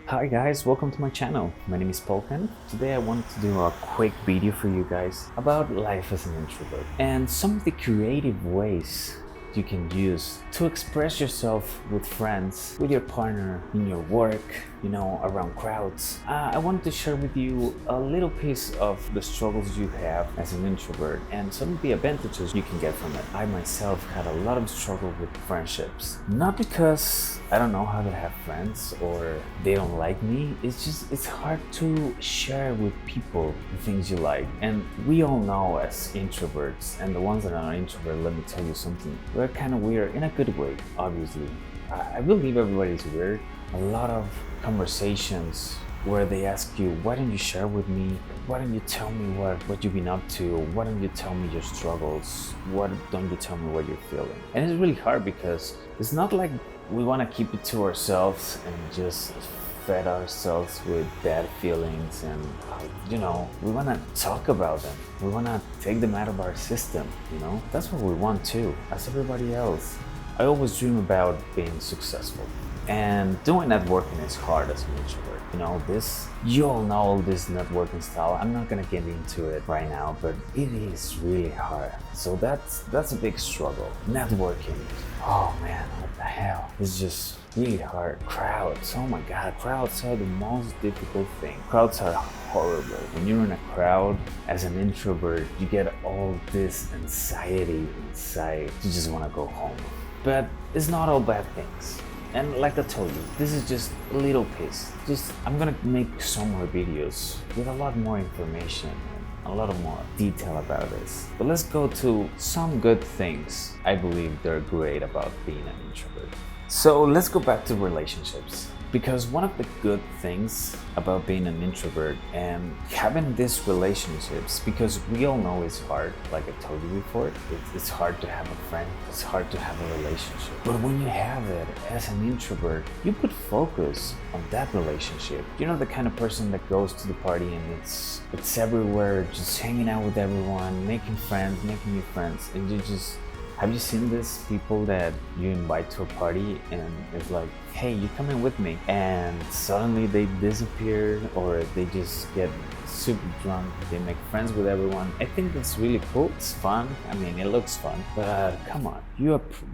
Hi guys, welcome to my channel. My name is Polkan. Today I wanted to do a quick video for you guys about life as an introvert and some of the creative ways you can use to express yourself with friends, with your partner, in your work, around crowds. I wanted to share with you a little piece of the struggles you have as an introvert and some of the advantages you can get from it. I myself had a lot of struggle with friendships, not because I don't know how to have friends or they don't like me. It's hard to share with people the things you like. And we all know as introverts, and the ones that are not introvert, let me tell you something. We're kind of weird in a good way, obviously. I believe everybody's weird. A lot of conversations where they ask you, why don't you share with me? Why don't you tell me what you've been up to? Why don't you tell me your struggles? Why don't you tell me what you're feeling? And it's really hard because it's not like we want to keep it to ourselves and just fed ourselves with bad feelings and we want to talk about them. We want to take them out of our system. That's what we want too, as everybody else. I always dream about being successful, and doing networking is hard as an introvert. You all know this networking style. I'm not gonna get into it right now, but it is really hard. So that's a big struggle. Networking, oh man, what the hell? It's just really hard. Crowds, oh my god, crowds are the most difficult thing. Crowds are horrible. When you're in a crowd as an introvert, you get all this anxiety inside. You just wanna go home. But it's not all bad things. And like I told you, this is just a little piece. I'm gonna make some more videos with a lot more information and a lot more detail about this. But let's go to some good things I believe they're great about being an introvert. So let's go back to relationships. Because one of the good things about being an introvert and having these relationships, because we all know it's hard, like I told you before, it's hard to have a friend, it's hard to have a relationship. But when you have it as an introvert, you put focus on that relationship. You're not the kind of person that goes to the party and it's everywhere, just hanging out with everyone, making friends, making new friends, and have you seen these people that you invite to a party and it's like, hey, you coming with me? And suddenly they disappear or they just get super drunk, they make friends with everyone. I think that's really cool. It's fun. I mean, it looks fun, but come on.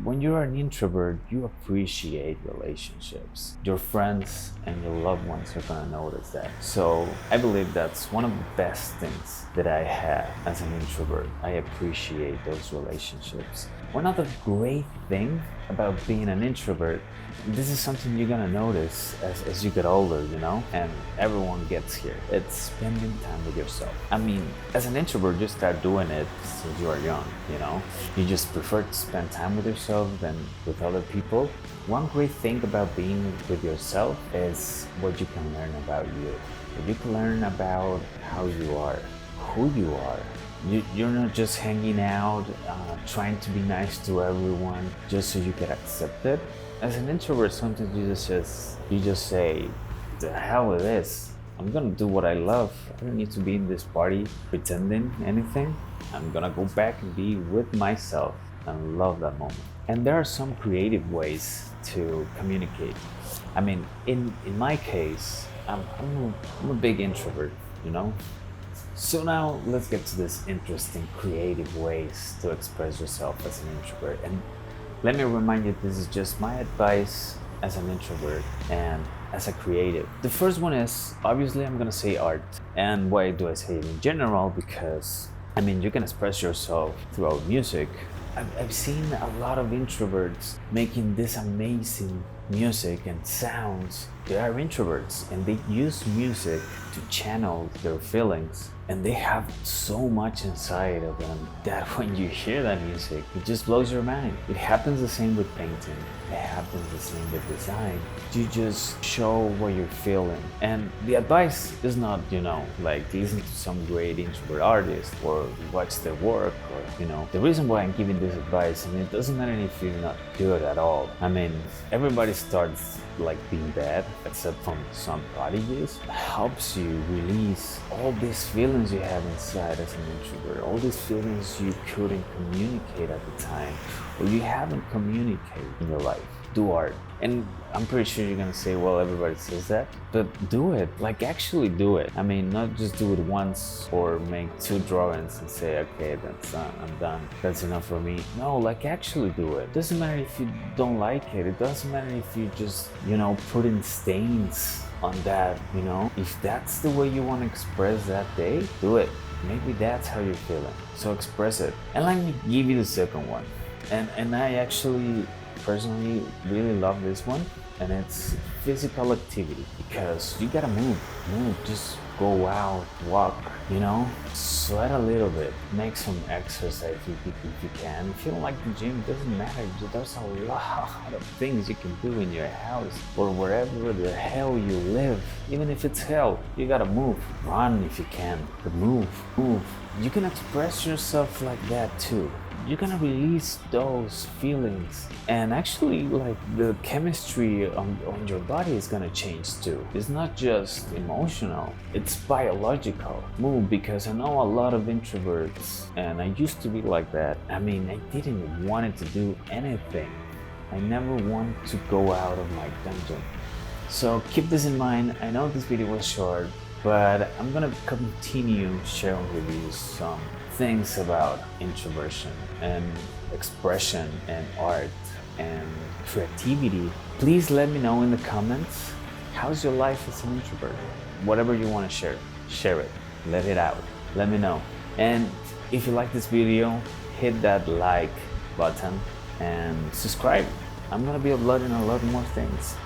When you're an introvert, you appreciate relationships. Your friends and your loved ones are gonna notice that. So I believe that's one of the best things that I have as an introvert. I appreciate those relationships. Another great thing about being an introvert, this is something you're gonna notice as you get older, and everyone gets here. It's spending time with yourself. I mean, as an introvert, you start doing it since you are young, You just prefer to spend time with yourself than with other people. One great thing about being with yourself is what you can learn about you. You can learn about how you are, who you are. You're not just hanging out, trying to be nice to everyone just so you get accepted. As an introvert, sometimes you just say, the hell with this. I'm gonna do what I love. I don't need to be in this party pretending anything. I'm gonna go back and be with myself and love that moment. And there are some creative ways to communicate. I mean, in my case, I'm a big introvert, So now let's get to this interesting creative ways to express yourself as an introvert. And let me remind you, this is just my advice as an introvert and as a creative. The first one is, obviously I'm gonna say art. And why do I say it in general? Because, you can express yourself throughout music. I've seen a lot of introverts making this amazing music and sounds. They are introverts and they use music to channel their feelings, and they have so much inside of them that when you hear that music, it just blows your mind. It happens the same with painting. It happens the same with design. You just show what you're feeling. And the advice is not, like listen to some great introvert artist or watch their work or, The reason why I'm giving this advice, it doesn't matter if you're not good at all. Everybody starts like being bad, except from some prodigies. It helps you release all these feelings you have inside as an introvert, all these feelings you couldn't communicate at the time, or you haven't communicated in your life. do art. And I'm pretty sure you're gonna say, well, everybody says that, but do it. Like, actually do it. I mean, not just do it once or make 2 drawings and say, okay, that's done, I'm done, that's enough for me. No, like, actually do it. Doesn't matter if you don't like it. It doesn't matter if you just, put in stains on that, If that's the way you want to express that day, do it. Maybe that's how you're feeling. So express it. And let me give you the second one. And I actually personally really love this one, and it's physical activity, because you gotta move, just go out, walk, sweat a little bit, make some exercise if you can. If you don't like the gym, it doesn't matter. There's a lot of things you can do in your house or wherever the hell you live. Even if it's hell, you gotta move. Run if you can, but move. You can express yourself like that too. You're gonna release those feelings, and actually, like, the chemistry on your body is gonna change too. It's not just emotional, it's biological. Move, because I know a lot of introverts, and I used to be like that. I mean, I didn't want to do anything. I never wanted to go out of my dungeon. So keep this in mind. I know this video was short, but I'm gonna continue sharing with you some things about introversion and expression and art and creativity. Please let me know in the comments, how's your life as an introvert? Whatever you want to share it, let it out, let me know. And if you like this video, hit that like button and subscribe. I'm gonna be uploading a lot more things.